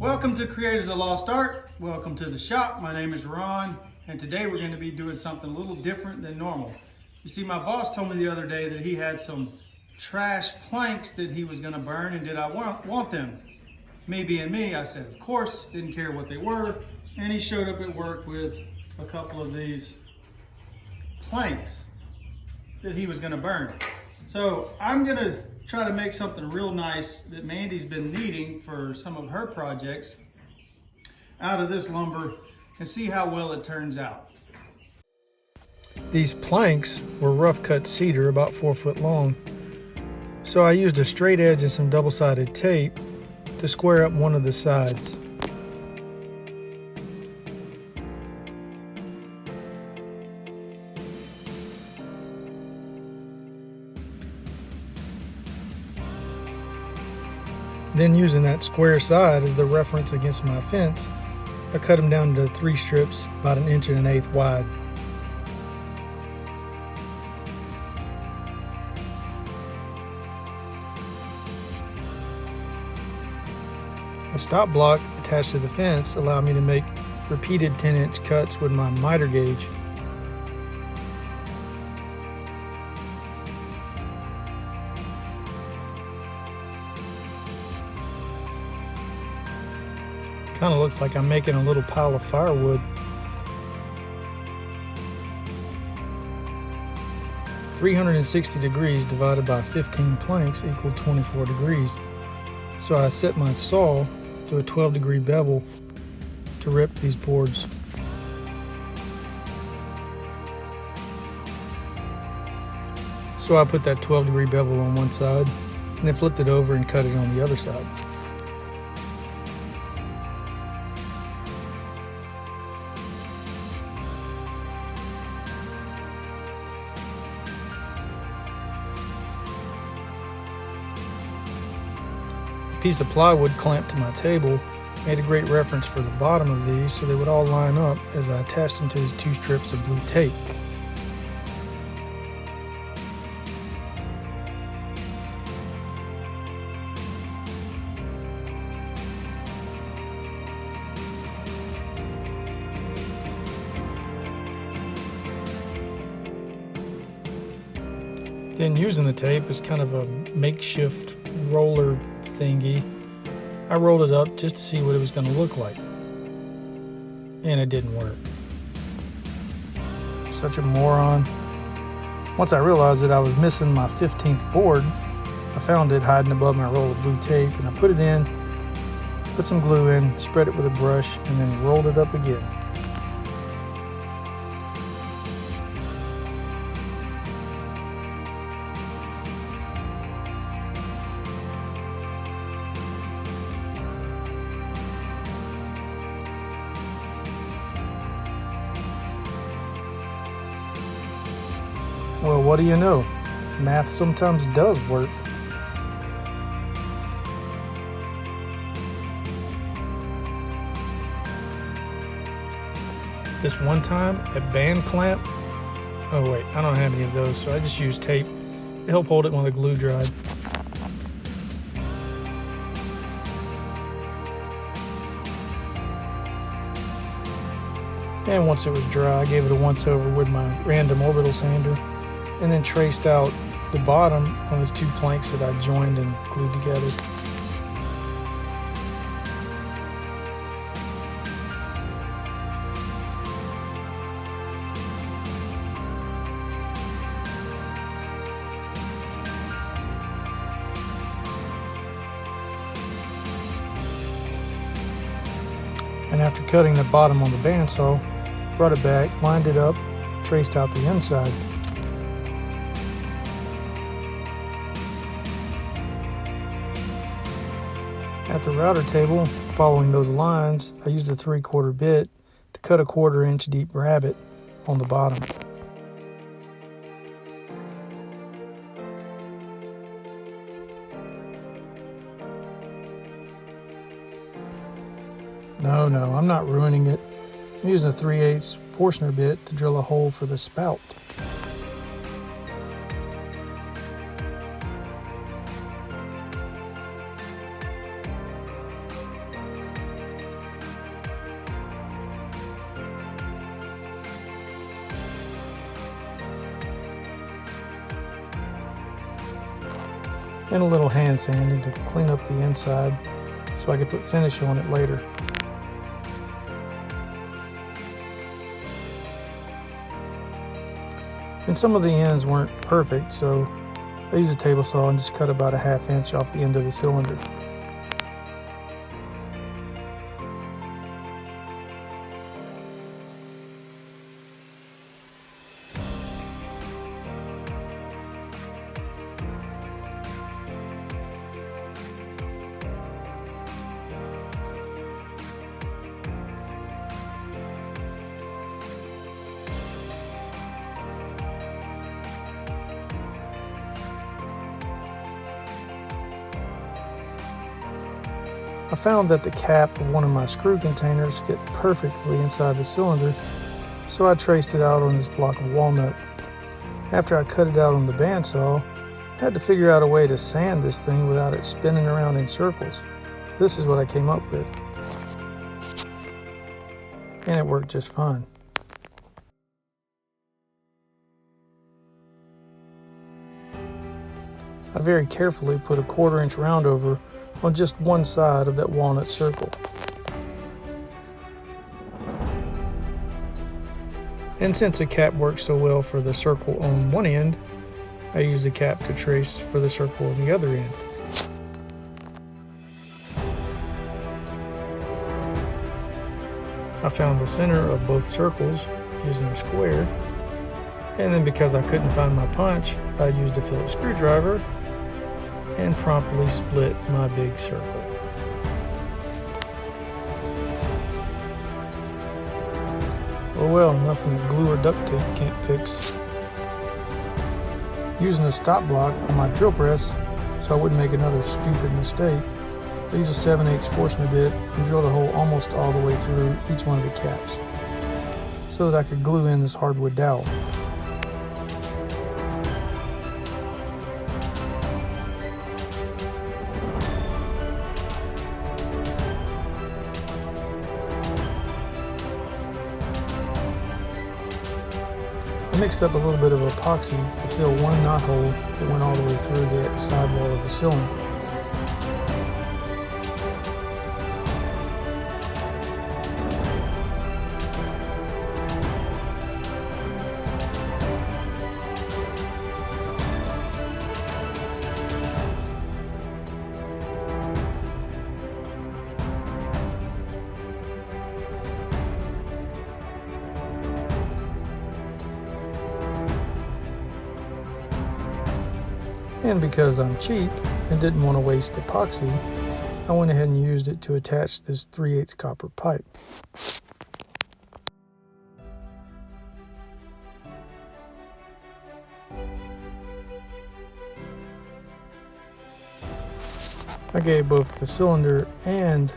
Welcome to Creators of Lost Art. Welcome to the shop. My name is Ron, and today we're going to be doing something a little different than normal. You see, my boss told me the other day that he had some trash planks that he was going to burn, and did I want them? Me being me, I said, of course, didn't care what they were, and he showed up at work with a couple of these planks that he was going to burn. So I'm going to try to make something real nice that Mandy's been needing for some of her projects out of this lumber and see how well it turns out. These planks were rough cut cedar about 4 foot long. So I used a straight edge and some double-sided tape to square up one of the sides. Then, using that square side as the reference against my fence, I cut them down into 3 strips about 1 1/8 inches wide. A stop block attached to the fence allowed me to make repeated 10-inch cuts with my miter gauge. Kind of looks like I'm making a little pile of firewood. 360 degrees divided by 15 planks equal 24 degrees. So I set my saw to a 12-degree bevel to rip these boards. So I put that 12-degree bevel on one side and then flipped it over and cut it on the other side. A piece of plywood clamped to my table made a great reference for the bottom of these, so they would all line up as I attached them to these 2 strips of blue tape. Then, using the tape as kind of a makeshift roller thingy, I rolled it up just to see what it was going to look like. And it didn't work. Such a moron. Once I realized that I was missing my 15th board, I found it hiding above my roll of blue tape, and I put it in, put some glue in, spread it with a brush, and then rolled it up again. Well, what do you know? Math sometimes does work. This one time at band clamp, oh wait, I don't have any of those, so I just used tape to help hold it while the glue dried. And once it was dry, I gave it a once over with my random orbital sander, and then traced out the bottom on these 2 planks that I joined and glued together. And after cutting the bottom on the bandsaw, brought it back, lined it up, traced out the inside. At the router table, following those lines, I used a 3/4 bit to cut a 1/4 inch deep rabbet on the bottom. No, I'm not ruining it. I'm using a 3/8 Forstner bit to drill a hole for the spout. and a little hand sanding to clean up the inside so I could put finish on it later. And some of the ends weren't perfect, so I used a table saw and just cut about a 1/2 inch off the end of the cylinder. I found that the cap of one of my screw containers fit perfectly inside the cylinder, so I traced it out on this block of walnut. After I cut it out on the bandsaw, I had to figure out a way to sand this thing without it spinning around in circles. This is what I came up with, and it worked just fine. I very carefully put a 1/4 inch round over on just one side of that walnut circle. And since the cap works so well for the circle on one end, I used the cap to trace for the circle on the other end. I found the center of both circles using a square, and then because I couldn't find my punch, I used a Phillips screwdriver and promptly split my big circle. Oh well, nothing that glue or duct tape can't fix. Using a stop block on my drill press so I wouldn't make another stupid mistake, I used a 7/8 Forstner bit and drilled a hole almost all the way through each one of the caps so that I could glue in this hardwood dowel. I mixed up a little bit of epoxy to fill one knot hole that went all the way through the sidewall of the cylinder. And because I'm cheap and didn't want to waste epoxy, I went ahead and used it to attach this 3/8 copper pipe. I gave both the cylinder and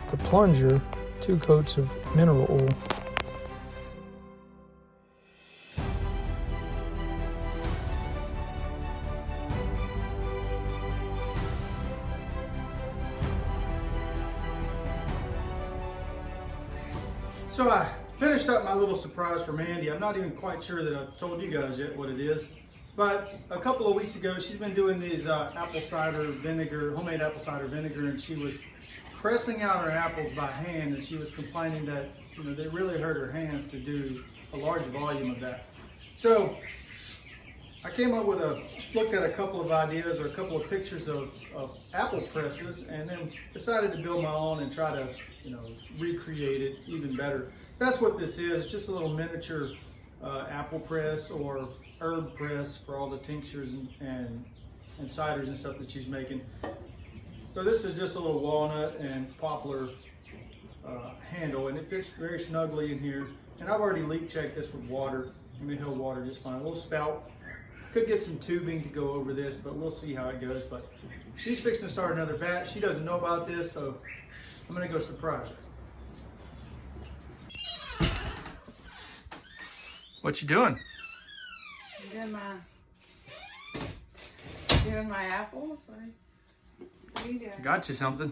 the plunger 2 coats of mineral oil. So I finished up my little surprise for Mandy. I'm not even quite sure that I've told you guys yet what it is. But a couple of weeks ago, she's been doing these apple cider vinegar, homemade apple cider vinegar, and she was pressing out her apples by hand, and she was complaining that they really hurt her hands to do a large volume of that. So I came up with looked at a couple of ideas or a couple of pictures of apple presses, and then decided to build my own and try to recreate it even better. That's what this is, just a little miniature apple press or herb press for all the tinctures and ciders and stuff that she's making. So this is just a little walnut and poplar handle, and it fits very snugly in here. And I've already leak checked this with water, and it held water just fine. A little spout. Could get some tubing to go over this, but we'll see how it goes. But she's fixing to start another batch. She doesn't know about this, so I'm gonna go surprise her. What you doing? Doing my apples. What are you doing? Got you something.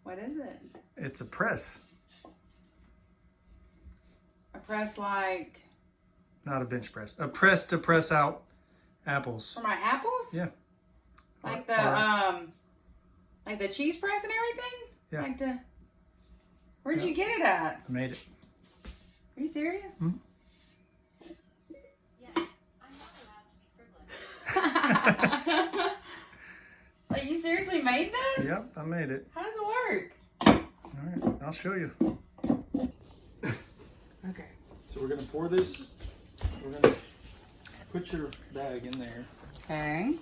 What is it? It's a press. A press like Not a bench press. A press to press out apples. For my apples? Yeah. Like the cheese press and everything? Yeah. Like the. Where'd you get it at? I made it. Are you serious? Hmm? Yes, I'm not allowed to be frivolous. Like, you seriously made this? Yep, I made it. How does it work? All right, I'll show you. Okay. So we're gonna pour this. We're gonna put your bag in there. Okay.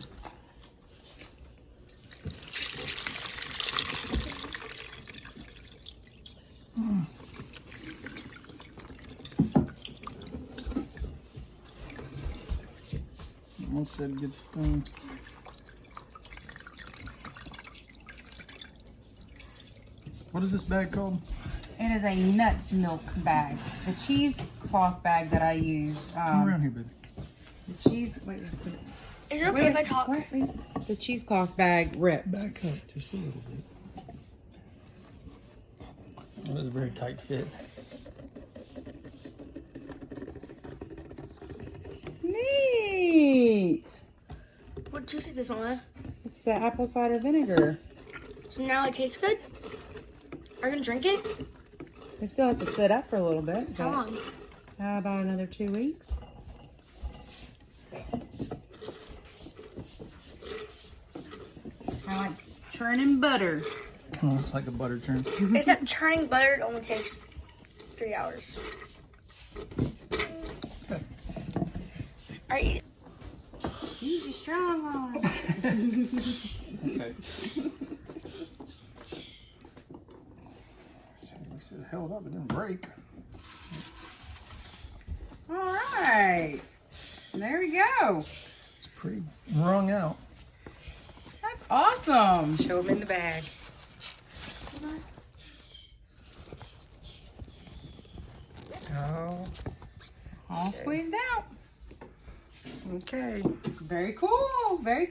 Almost said get spoon. What is this bag called? It is a nut milk bag. The cheesecloth bag that I used. Come around here, baby. The cheese. Wait. Is it okay if I talk? Wait. The cheesecloth bag ripped. Back up just a little bit. That was a very tight fit. Neat. What juice is this one with? It's the apple cider vinegar. So now it tastes good? Are you gonna drink it? It still has to sit up for a little bit. How but, long? about another 2 weeks. I like churning butter. Oh, it's like a butter churn. Except churning butter only takes 3 hours. Alright. Use your strong arm. Okay. It held up, it didn't break. All right. There we go. It's pretty wrung out. That's awesome. Show them in the bag. Oh, All squeezed out. okay. Very cool. Very cool.